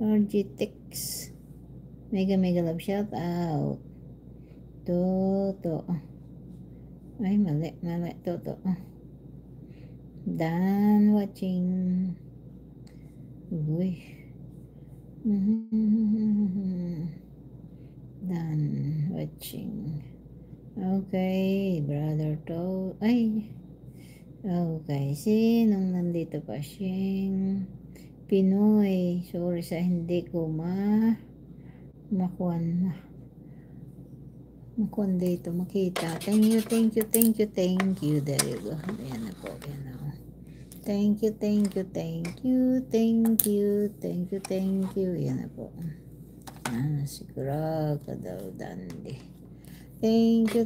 RGTX. Mega love shout out. To. Ay, mali. To. Dan watching. Uy. Dan watching. Okay, brother to. Ay. Okay, sinong nandito pa? Siyang Pinoy. Sorry sa hindi ko makuan dito makita. Thank you. There you go. Ayan na po. Ayan na. Thank you. Ayan na po. Siguro ka daw dandi. Thank you.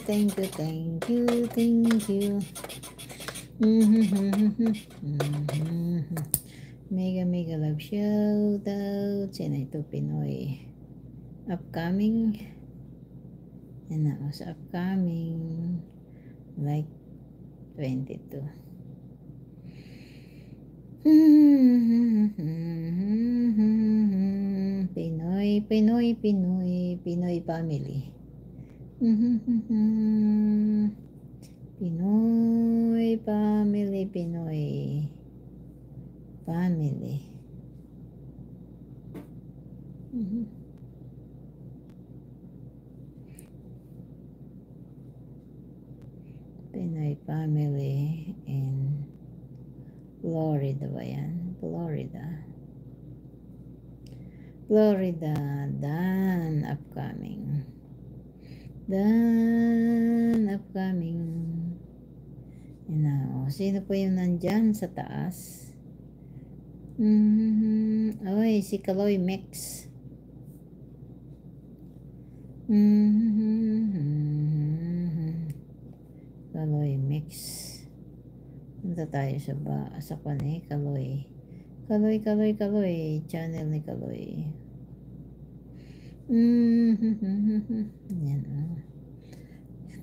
Mega love shout out. Sino ito? Pinoy. Upcoming. Yan na, sa upcoming like 22. Pinoy family. Pinoy family. Pinoy family in Florida ba yan? Florida. Dan upcoming. Yan na. Sino po yung nandyan sa taas? Oy, si Kaloy Mix. Kaloy Mix. Punta tayo sa kanya, Kaloy. Channel ni Kaloy. Yan.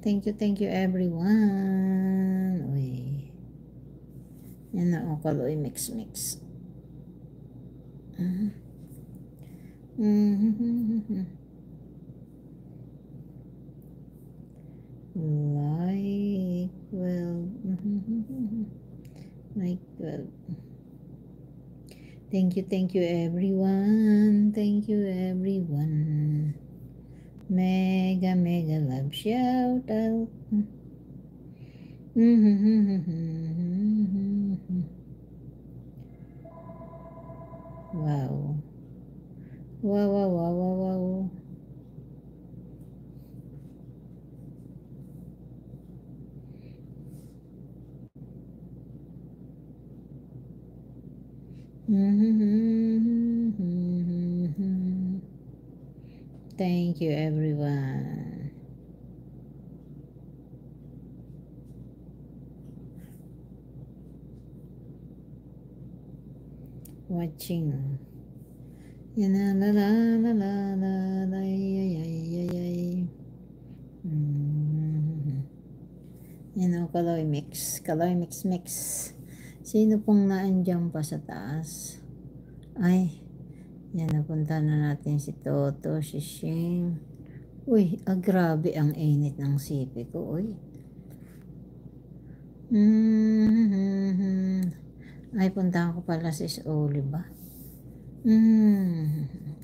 Thank you everyone. Uy. Yan na, Kaloy Mix. Like 12. Thank you everyone. Mega love shout out. Wow. Thank you everyone. Watching. Yan na la. Yan o, Kaloy Mix. Sino pong naandyan pa sa taas? Ay, yan, napunta na natin si Toto, si Shing. Uy, grabe ang init ng sipi ko, uy. Ay, puntahan ko pala si Olive.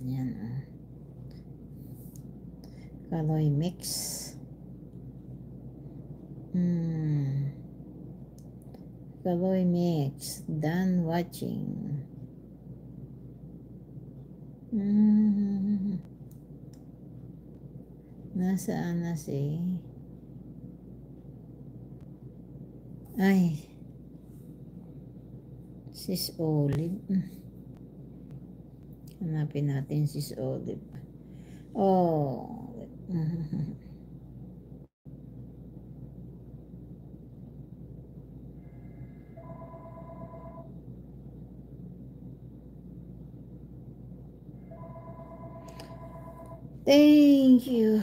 Yan. Kaloy Mix. Kaloy Mix. Done watching. Nasaan na si... Ay. Sis Olive. Hanapin natin Sis Olive. Oh. Thank you.